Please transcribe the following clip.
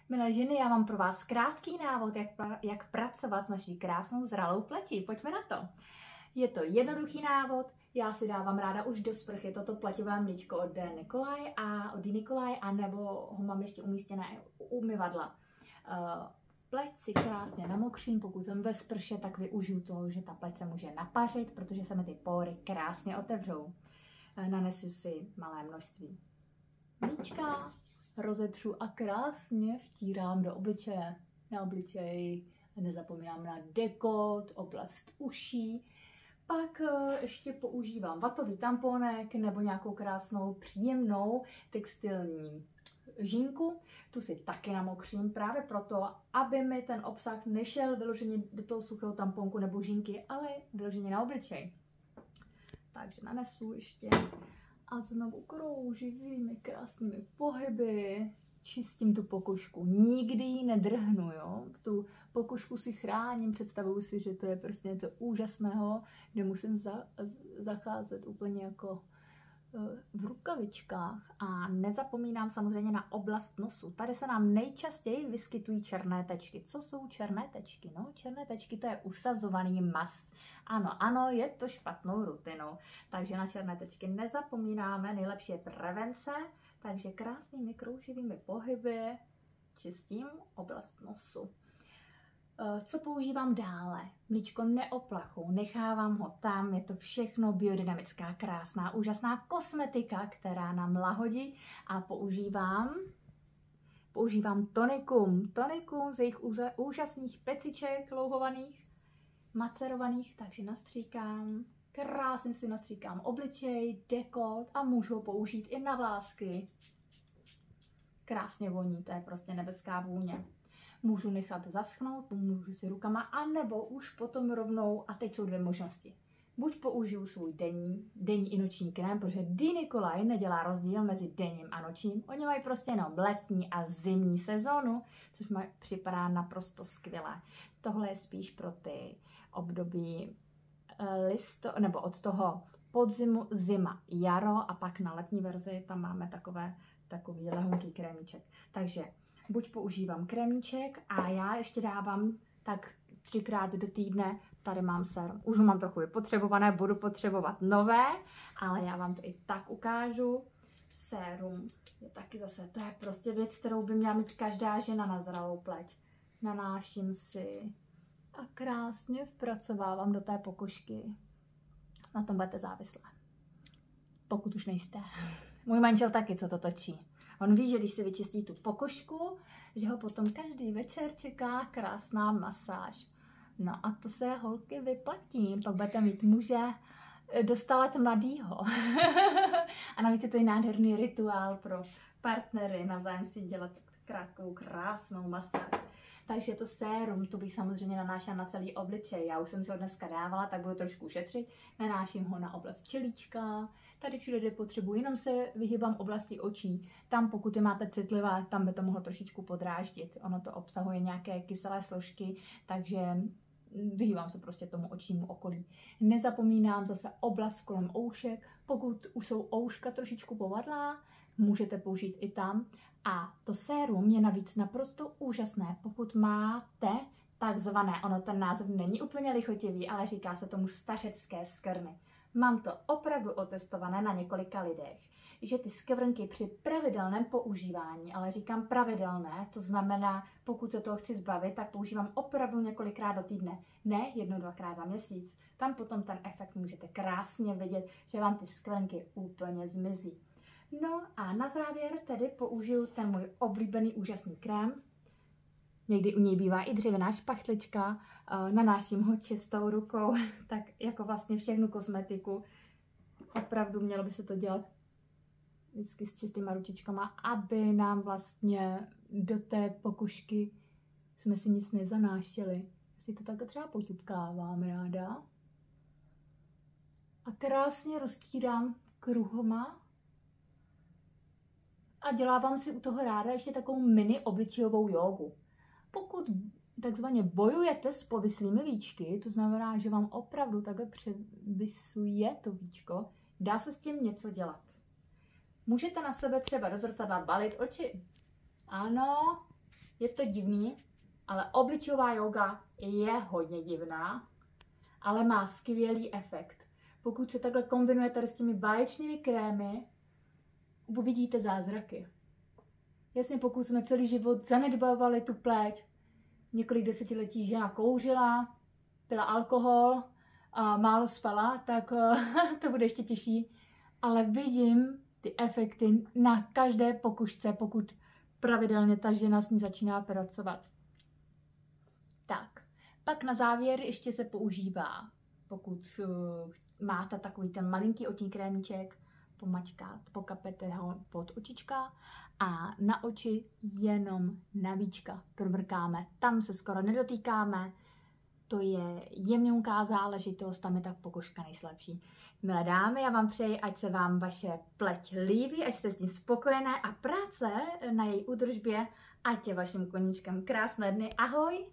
Milé ženy, já mám pro vás krátký návod, jak pracovat s naší krásnou zralou pletí. Pojďme na to. Je to jednoduchý návod, já si dávám ráda už do sprchy toto pleťové mlíčko od D. Nikolaj, a nebo ho mám ještě umístěné u umyvadla. Pleť si krásně namokřím, pokud jsem ve sprše, tak využiju toho, že ta pleť se může napařit, protože se mi ty pory krásně otevřou. Nanesu si malé množství mlíčka, rozetřu a krásně vtírám do obličeje. Na obličeji nezapomínám na dekolt, oblast uší. Pak ještě používám vatový tamponek nebo nějakou krásnou příjemnou textilní žinku. Tu si taky namokřím právě proto, aby mi ten obsah nešel vyloženě do toho suchého tamponku nebo žinky, ale vyloženě na obličej. Takže nanesu ještě a znovu krouživými krásnými pohyby čistím tu pokožku. Nikdy ji nedrhnu, jo? Tu pokožku si chráním, představuju si, že to je prostě něco úžasného, kde musím zacházet úplně jako v rukavičkách. A nezapomínám samozřejmě na oblast nosu. Tady se nám nejčastěji vyskytují černé tečky. Co jsou černé tečky? No, černé tečky, to je usazovaný mas. Ano, je to špatnou rutinou. Takže na černé tečky nezapomínáme, nejlepší je prevence. Takže krásnými krouživými pohyby čistím oblast nosu. Co používám dále? Mlíčko neoplachu, nechávám ho tam, je to všechno biodynamická, krásná, úžasná kosmetika, která nám lahodí, a používám tonikum z jejich úžasných peciček louhovaných, macerovaných, takže nastříkám, krásně si nastříkám obličej, dekolt a můžu ho použít i na vlásky. Krásně voní, to je prostě nebeská vůně. Můžu nechat zaschnout, pomůžu si rukama, anebo už potom rovnou, a teď jsou dvě možnosti. Buď použiju svůj denní i noční krém, protože D. Nikolaj nedělá rozdíl mezi denním a nočním. Oni mají prostě jenom letní a zimní sezónu, což mi připadá naprosto skvělé. Tohle je spíš pro ty období nebo od toho podzimu, zima, jaro, a pak na letní verzi tam máme takový lehonký krémíček. Takže buď používám krémíček a já ještě dávám tak 3krát do týdne, tady mám sérum. Už ho mám trochu vypotřebované, budu potřebovat nové, ale já vám to i tak ukážu. Sérum je taky zase, to je prostě věc, kterou by měla mít každá žena na zralou pleť. Nanáším si a krásně vpracovávám do té pokožky. Na tom budete závislé. Pokud už nejste. Můj manžel taky, co to točí. On ví, že když si vyčistí tu pokožku, že ho potom každý večer čeká krásná masáž. No a to se holky vyplatí. Pak budete mít muže do 100 let mladýho. A navíc je to i nádherný rituál pro partnery. Navzájem si dělat krásnou masáž. Takže to sérum, to bych samozřejmě nanášela na celý obličej. Já už jsem si ho dneska dávala, tak budu trošku šetřit. Nanáším ho na oblast čelíčka. Tady všude, kde potřebuji, jenom se vyhýbám oblasti očí. Tam, pokud je máte citlivá, tam by to mohlo trošičku podráždit. Ono to obsahuje nějaké kyselé složky, takže vyhýbám se prostě tomu očnímu okolí. Nezapomínám zase oblast kolem oušek. Pokud už jsou ouška trošičku povadlá, můžete použít i tam. A to sérum je navíc naprosto úžasné, pokud máte takzvané, ono ten název není úplně lichotivý, ale říká se tomu stařecké skvrny. Mám to opravdu otestované na několika lidech, že ty skvrnky při pravidelném používání, ale říkám pravidelné, to znamená, pokud se toho chci zbavit, tak používám opravdu několikrát do týdne, ne 1-2krát za měsíc. Tam potom ten efekt můžete krásně vidět, že vám ty skvrnky úplně zmizí. No a na závěr tedy použiju ten můj oblíbený úžasný krém. Někdy u něj bývá i dřevěná špachtlička, nanáším ho čistou rukou, tak jako vlastně všechnu kosmetiku. Opravdu mělo by se to dělat vždycky s čistýma ručičkama, aby nám vlastně do té pokožky jsme si nic nezanášeli. Si to tak třeba poťupkávám ráda. A krásně roztírám kruhoma. A dělávám si u toho ráda ještě takovou mini obličejovou jógu. Pokud takzvaně bojujete s povislými víčky, to znamená, že vám opravdu takhle převisuje to víčko, dá se s tím něco dělat. Můžete na sebe třeba do zrcadla balit oči. Ano, Je to divný, ale obličejová yoga je hodně divná, ale má skvělý efekt. Pokud se takhle kombinujete s těmi báječnými krémy, uvidíte zázraky. Jasně, pokud jsme celý život zanedbávali tu pleť, několik desetiletí žena kouřila, pila alkohol a málo spala, tak to bude ještě těžší. Ale vidím ty efekty na každé pokušce, pokud pravidelně ta žena s ní začíná pracovat. Tak, pak na závěr ještě se používá, pokud máte takový ten malinký oční krémíček, pomačkat, pokapete ho pod očička a na oči jenom na víčka promrkáme. Tam se skoro nedotýkáme, to je jemňouká záležitost, tam je ta pokožka nejslabší. Milé dámy, já vám přeji, ať se vám vaše pleť líbí, ať jste s ní spokojené a práce na její údržbě, ať je vaším koníčkem krásné dny. Ahoj!